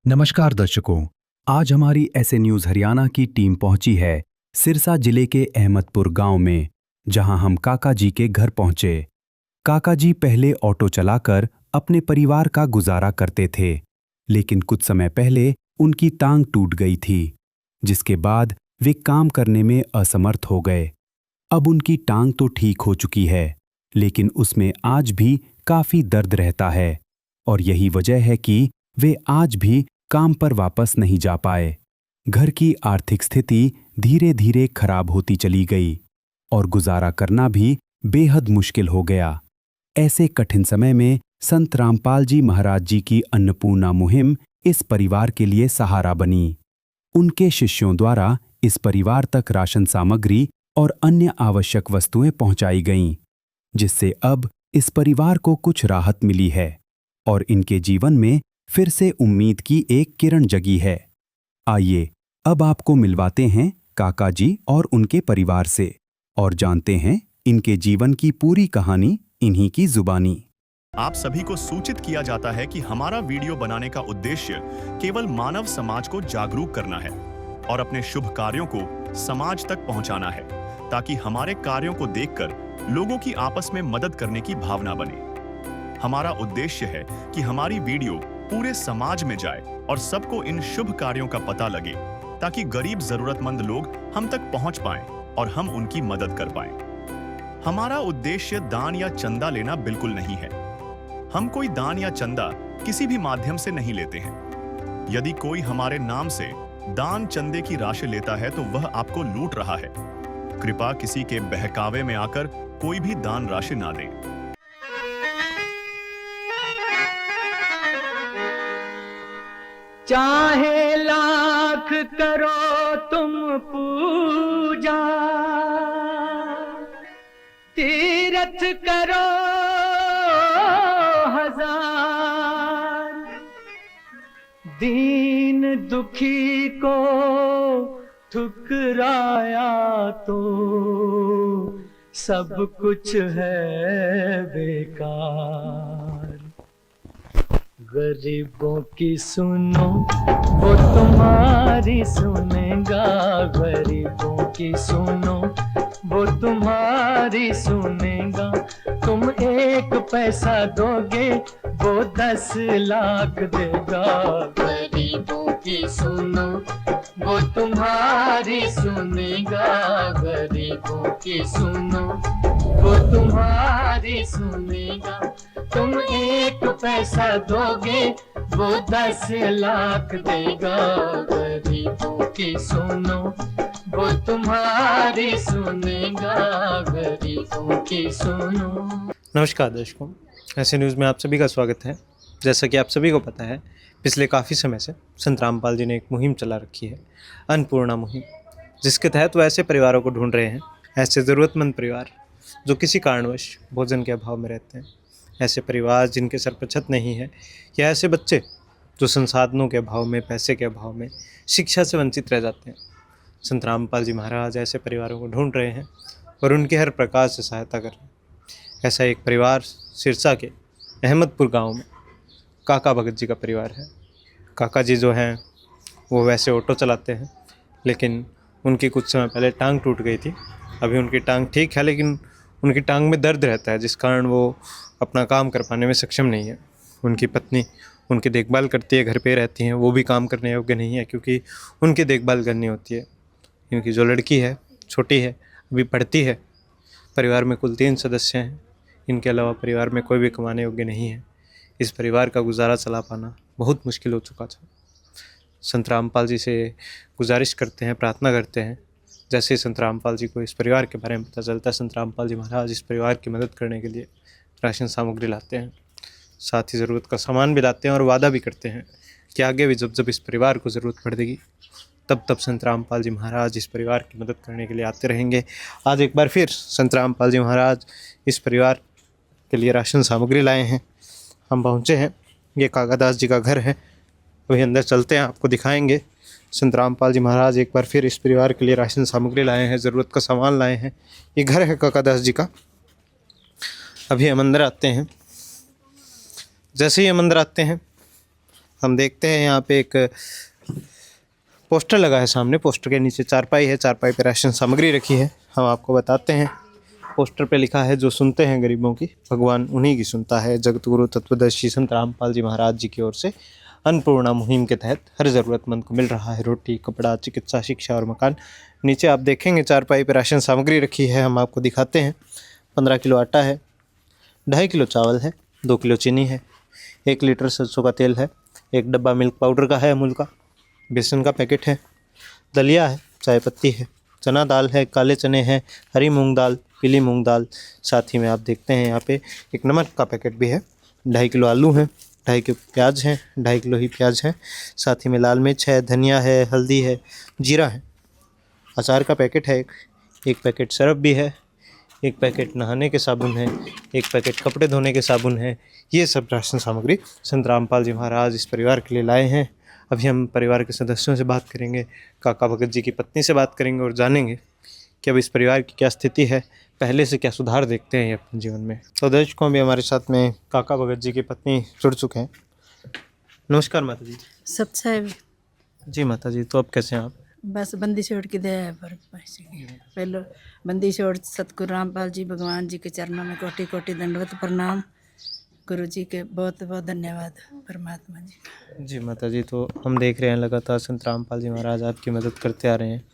नमस्कार दर्शकों, आज हमारी ऐसे न्यूज़ हरियाणा की टीम पहुंची है सिरसा जिले के अहमदपुर गांव में, जहां हम काका जी के घर पहुंचे। काका जी पहले ऑटो चलाकर अपने परिवार का गुजारा करते थे, लेकिन कुछ समय पहले उनकी टांग टूट गई थी, जिसके बाद वे काम करने में असमर्थ हो गए। अब उनकी टांग तो ठीक हो चुकी है, लेकिन उसमें आज भी काफी दर्द रहता है, और यही वजह है कि वे आज भी काम पर वापस नहीं जा पाए। घर की आर्थिक स्थिति धीरे धीरे खराब होती चली गई और गुजारा करना भी बेहद मुश्किल हो गया। ऐसे कठिन समय में संत रामपाल जी महाराज जी की अन्नपूर्णा मुहिम इस परिवार के लिए सहारा बनी। उनके शिष्यों द्वारा इस परिवार तक राशन सामग्री और अन्य आवश्यक वस्तुएं पहुंचाई गईं, जिससे अब इस परिवार को कुछ राहत मिली है और इनके जीवन में फिर से उम्मीद की एक किरण जगी है। आइए अब आपको मिलवाते हैं काका जी और उनके परिवार से और जानते हैं इनके जीवन की पूरी कहानी इन्हीं की जुबानी। आप सभी को सूचित किया जाता है कि हमारा वीडियो बनाने का उद्देश्य केवल मानव समाज को जागरूक करना है और अपने शुभ कार्यों को समाज तक पहुंचाना है, ताकि हमारे कार्यों को देखकर लोगों की आपस में मदद करने की भावना बने। हमारा उद्देश्य है कि हमारी वीडियो पूरे समाज में जाए और सबको इन शुभ कार्यों का पता लगे, ताकि गरीब जरूरतमंद लोग हम तक पहुंच पाएं और हम उनकी मदद कर पाएं। हमारा उद्देश्य दान या चंदा लेना बिल्कुल नहीं है। हम कोई दान या चंदा किसी भी माध्यम से नहीं लेते हैं। यदि कोई हमारे नाम से दान चंदे की राशि लेता है तो वह आपको लूट रहा है। कृपया किसी के बहकावे में आकर कोई भी दान राशि ना दें। चाहे लाख करो तुम पूजा, तीर्थ करो हजार, दीन दुखी को ठुकराया तो सब कुछ है बेकार। गरीबों की सुनो वो तुम्हारी सुनेगा, गरीबों की सुनो वो तुम्हारी सुनेगा। तुम 1 पैसा दोगे वो 10 लाख देगा। गरीबों की सुनो वो तुम्हारी सुनेगा, गरीबों की सुनो वो तुम्हारी सुनेगा। तुम 1 पैसा दोगे वो 10 लाख देगा। गरीबों की सुनो वो तुम्हारी सुनेगा, गरीबों की सुनो। नमस्कार दर्शकों, ऐसे न्यूज़ में आप सभी का स्वागत है। जैसा कि आप सभी को पता है, पिछले काफ़ी समय से संत रामपाल जी ने एक मुहिम चला रखी है, अन्नपूर्णा मुहिम, जिसके तहत वो ऐसे परिवारों को ढूंढ रहे हैं, ऐसे ज़रूरतमंद परिवार जो किसी कारणवश भोजन के अभाव में रहते हैं, ऐसे परिवार जिनके सर पर छत नहीं है, या ऐसे बच्चे जो संसाधनों के अभाव में, पैसे के अभाव में शिक्षा से वंचित रह जाते हैं। संत रामपाल जी महाराज ऐसे परिवारों को ढूंढ रहे हैं और उनकी हर प्रकार से सहायता कर रहे हैं। ऐसा एक परिवार सिरसा के अहमदपुर गांव में काका भगत जी का परिवार है। काका जी जो हैं वो वैसे ऑटो चलाते हैं, लेकिन उनकी कुछ समय पहले टांग टूट गई थी। अभी उनकी टांग ठीक है, लेकिन उनकी टांग में दर्द रहता है, जिस कारण वो अपना काम कर पाने में सक्षम नहीं है। उनकी पत्नी उनकी देखभाल करती है, घर पे रहती हैं, वो भी काम करने योग्य नहीं है क्योंकि उनकी देखभाल करनी होती है। इनकी जो लड़की है, छोटी है, अभी पढ़ती है। परिवार में कुल 3 सदस्य हैं। इनके अलावा परिवार में कोई भी कमाने योग्य नहीं है। इस परिवार का गुजारा चला पाना बहुत मुश्किल हो चुका था। संत रामपाल जी से गुजारिश करते हैं, प्रार्थना करते हैं। जैसे ही संत रामपाल जी को इस परिवार के बारे में पता चलता है, संत रामपाल जी महाराज इस परिवार की मदद करने के लिए राशन सामग्री लाते हैं, साथ ही ज़रूरत का सामान भी लाते हैं और वादा भी करते हैं कि आगे भी जब जब इस परिवार को ज़रूरत पड़ेगी तब तब संत रामपाल जी महाराज इस परिवार की मदद करने के लिए आते रहेंगे। आज एक बार फिर संत रामपाल जी महाराज इस परिवार के लिए राशन सामग्री लाए हैं। हम पहुँचे हैं, ये काकादास जी का घर है। अभी अंदर चलते हैं, आपको दिखाएंगे। संत रामपाल जी महाराज एक बार फिर इस परिवार के लिए राशन सामग्री लाए हैं, ज़रूरत का सामान लाए हैं। ये घर है काकादास जी का। अभी हम अंदर आते हैं। जैसे ही हम अंदर आते हैं, हम देखते हैं यहाँ पे एक पोस्टर लगा है सामने। पोस्टर के नीचे चारपाई है, चारपाई पे राशन सामग्री रखी है। हम आपको बताते हैं, पोस्टर पे लिखा है, जो सुनते हैं गरीबों की भगवान उन्हीं की सुनता है। जगतगुरु तत्वदर्शी संत रामपाल जी महाराज जी की ओर से अन्नपूर्णा मुहिम के तहत हर ज़रूरतमंद को मिल रहा है रोटी, कपड़ा, चिकित्सा, शिक्षा और मकान। नीचे आप देखेंगे चारपाई पे राशन सामग्री रखी है। हम आपको दिखाते हैं। 15 किलो आटा है, 2.5 किलो चावल है, 2 किलो चीनी है, 1 लीटर सरसों का तेल है, 1 डब्बा मिल्क पाउडर का है अमूल का, बेसन का पैकेट है, दलिया है, चाय पत्ती है, चना दाल है, काले चने हैं, हरी मूंग दाल, पीली मूंग दाल। साथ ही में आप देखते हैं यहाँ पे एक नमक का पैकेट भी है, 2.5 किलो आलू है, 2.5 किलो प्याज है, 2.5 किलो ही प्याज है। साथ ही में लाल मिर्च है, धनिया है, हल्दी है, जीरा है, अचार का पैकेट है, एक पैकेट सरफ भी है, एक पैकेट नहाने के साबुन है, एक पैकेट कपड़े धोने के साबुन है। ये सब राशन सामग्री संत रामपाल जी महाराज इस परिवार के लिए लाए हैं। अभी हम परिवार के सदस्यों से बात करेंगे, काका भगत जी की पत्नी से बात करेंगे और जानेंगे कि अब इस परिवार की क्या स्थिति है, पहले से क्या सुधार देखते हैं ये अपने जीवन में। तो दर्शकों, भी हमारे साथ में काका भगत जी की पत्नी जुड़ चुके हैं। नमस्कार माता जी। सत साहेब। जी माता जी, तो अब कैसे हैं आप? बस बंदी छोड़ के दया है पर पहले बंदी छोड़ सतगुरु रामपाल जी भगवान जी के चरणों में कोटि कोटि दंडवत प्रणाम। गुरु जी के बहुत बहुत धन्यवाद परमात्मा जी का। जी माता जी, तो हम देख रहे हैं लगातार संत रामपाल जी महाराज आपकी मदद करते आ रहे हैं,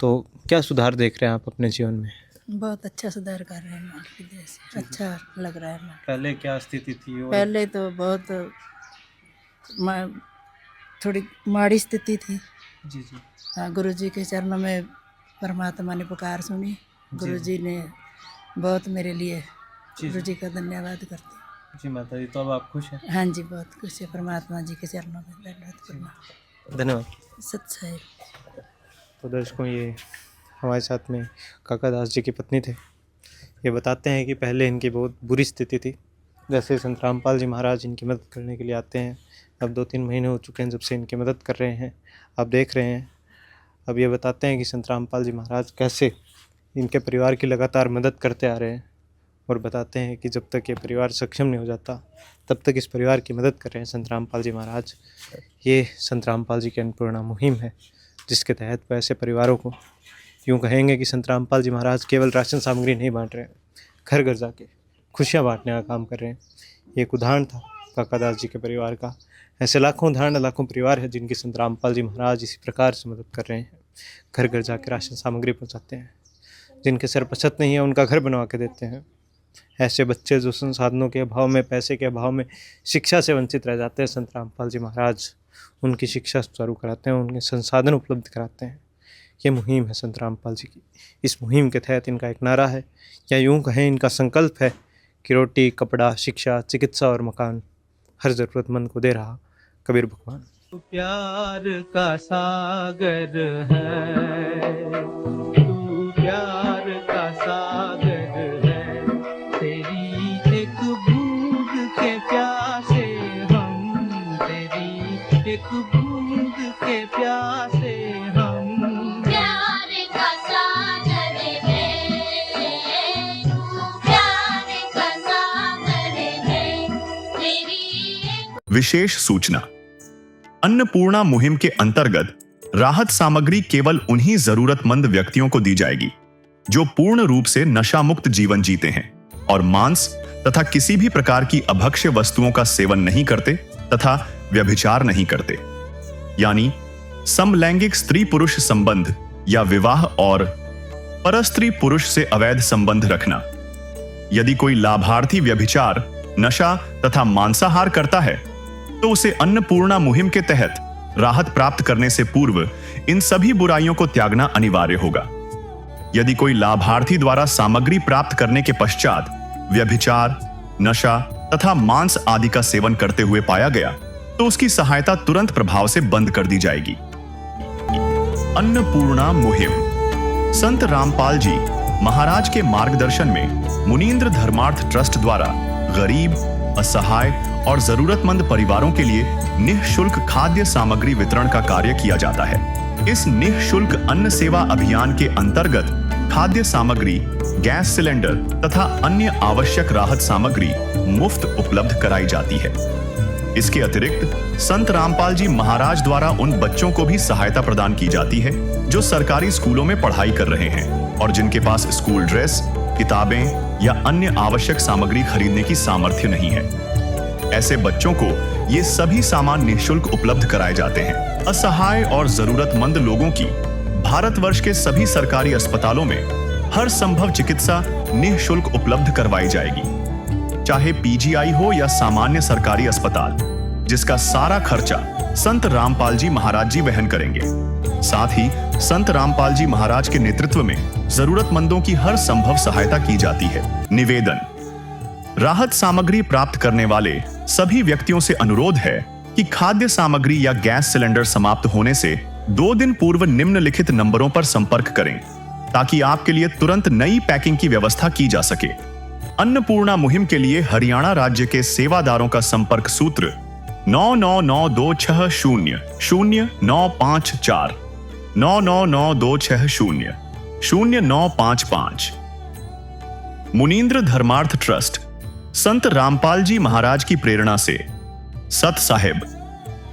तो क्या सुधार देख रहे हैं आप अपने जीवन में? बहुत अच्छा सुधार कर रहे हैं माल की दया से, अच्छा लग रहा है। पहले क्या स्थिति थी? पहले तो बहुत थोड़ी माड़ी स्थिति थी। जी जी। हाँ, गुरु जी के चरणों में परमात्मा ने पुकार सुनी। गुरु जी ने बहुत मेरे लिए, गुरु जी का धन्यवाद करती हूँ। जी माता जी, तो अब आप खुश हैं? हाँ जी, बहुत खुश है। परमात्मा जी के चरणों में धन्यवाद करना। धन्यवाद। सच्चा है। तो दर्शकों, ये हमारे साथ में काका दास जी की पत्नी थे। ये बताते हैं कि पहले इनकी बहुत बुरी स्थिति थी। जैसे संत रामपाल जी महाराज इनकी मदद करने के लिए आते हैं। अब 2-3 महीने हो चुके हैं जब से इनकी मदद कर रहे हैं, आप देख रहे हैं। अब ये बताते हैं कि संत रामपाल जी महाराज कैसे इनके परिवार की लगातार मदद करते आ रहे हैं, और बताते हैं कि जब तक ये परिवार सक्षम नहीं हो जाता तब तक इस परिवार की मदद कर रहे हैं संत रामपाल जी महाराज। ये संत रामपाल जी की अन्नपूर्णा मुहिम है, जिसके तहत वैसे परिवारों को, यूँ कहेंगे कि संत रामपाल जी महाराज केवल राशन सामग्री नहीं बांट रहे हैं, घर घर जाके खुशियाँ बांटने का काम कर रहे हैं। ये एक उदाहरण था काका दास जी के परिवार का। ऐसे लाखों उदाहरण, लाखों परिवार है जिनकी संत रामपाल जी महाराज इसी प्रकार से मदद कर रहे हैं। घर घर जाके राशन सामग्री पहुँचाते हैं, जिनके सर पर छत नहीं है उनका घर बनवा के देते हैं। ऐसे बच्चे जो संसाधनों के अभाव में, पैसे के अभाव में शिक्षा से वंचित रह जाते हैं, संत रामपाल जी महाराज उनकी शिक्षा सुचारू कराते हैं, उनके संसाधन उपलब्ध कराते हैं। ये मुहिम है संत रामपाल जी की। इस मुहिम के तहत इनका एक नारा है, या यूँ कहें इनका संकल्प है कि रोटी, कपड़ा, शिक्षा, चिकित्सा और मकान हर ज़रूरतमंद को दे रहा कबीर भगवान। प्यार का सागर है, तू प्यार का सागर है, तेरी एक बूंद के प्यासे हम, तेरी एक बूंद के प्यासे हम। प्यार का सागर है, तू प्यार का सागर है, तेरी। विशेष सूचना। अन्नपूर्णा मुहिम के अंतर्गत राहत सामग्री केवल उन्हीं जरूरतमंद व्यक्तियों को दी जाएगी जो पूर्ण रूप से नशा मुक्त जीवन जीते हैं और मांस तथा किसी भी प्रकार की अभक्ष्य वस्तुओं का सेवन नहीं करते तथा व्यभिचार नहीं करते, यानी समलैंगिक स्त्री पुरुष संबंध या विवाह और परस्त्री पुरुष से अवैध संबंध रखना। यदि कोई लाभार्थी व्यभिचार, नशा तथा मांसाहार करता है तो उसे अन्नपूर्णा मुहिम के तहत राहत प्राप्त करने से पूर्व इन सभी बुराइयों को त्यागना अनिवार्य होगा। यदि कोई लाभार्थी द्वारा सामग्री प्राप्त करने के पश्चात व्यभिचार, नशा तथा मांस आदि का सेवन करते हुए पाया गया तो उसकी सहायता तुरंत प्रभाव से बंद कर दी जाएगी। अन्नपूर्णा मुहिम संत रामपाल जी महाराज के मार्गदर्शन में मुनींद्र धर्मार्थ ट्रस्ट द्वारा गरीब, असहाय और जरूरतमंद परिवारों के लिए निःशुल्क खाद्य सामग्री वितरण का कार्य किया जाता है। इस निःशुल्क अन्न सेवा अभियान के अंतर्गत खाद्य सामग्री, गैस सिलेंडर तथा अन्य आवश्यक राहत सामग्री मुफ्त उपलब्ध कराई जाती है। इसके अतिरिक्त संत रामपाल जी महाराज द्वारा उन बच्चों को भी सहायता प्रदान की जाती है जो सरकारी स्कूलों में पढ़ाई कर रहे हैं और जिनके पास स्कूल ड्रेस, किताबें या अन्य आवश्यक सामग्री खरीदने की सामर्थ्य नहीं है। ऐसे बच्चों को ये सभी सामान निःशुल्क उपलब्ध कराए जाते हैं। असहाय और जरूरतमंद लोगों की भारतवर्ष के सभी सरकारी अस्पतालों में हर संभव चिकित्सा निःशुल्क उपलब्ध करवाई जाएगी, चाहे पीजीआई हो या सामान्य सरकारी अस्पताल, जिसका सारा खर्चा संत रामपाल जी महाराज जी वहन करेंगे। साथ ही संत रामपाल जी महाराज के नेतृत्व में जरूरतमंदों की हर संभव सहायता की जाती है। निवेदन: राहत सामग्री प्राप्त करने वाले सभी व्यक्तियों से अनुरोध है कि खाद्य सामग्री या गैस सिलेंडर समाप्त होने से 2 दिन पूर्व निम्नलिखित नंबरों पर संपर्क करें ताकि आपके लिए तुरंत नई पैकिंग की व्यवस्था की जा सके। अन्नपूर्णा मुहिम के लिए हरियाणा राज्य के सेवादारों का संपर्क सूत्र 9992600954 9992600955। मुनींद्र धर्मार्थ ट्रस्ट संत रामपाल जी महाराज की प्रेरणा से सत साहिब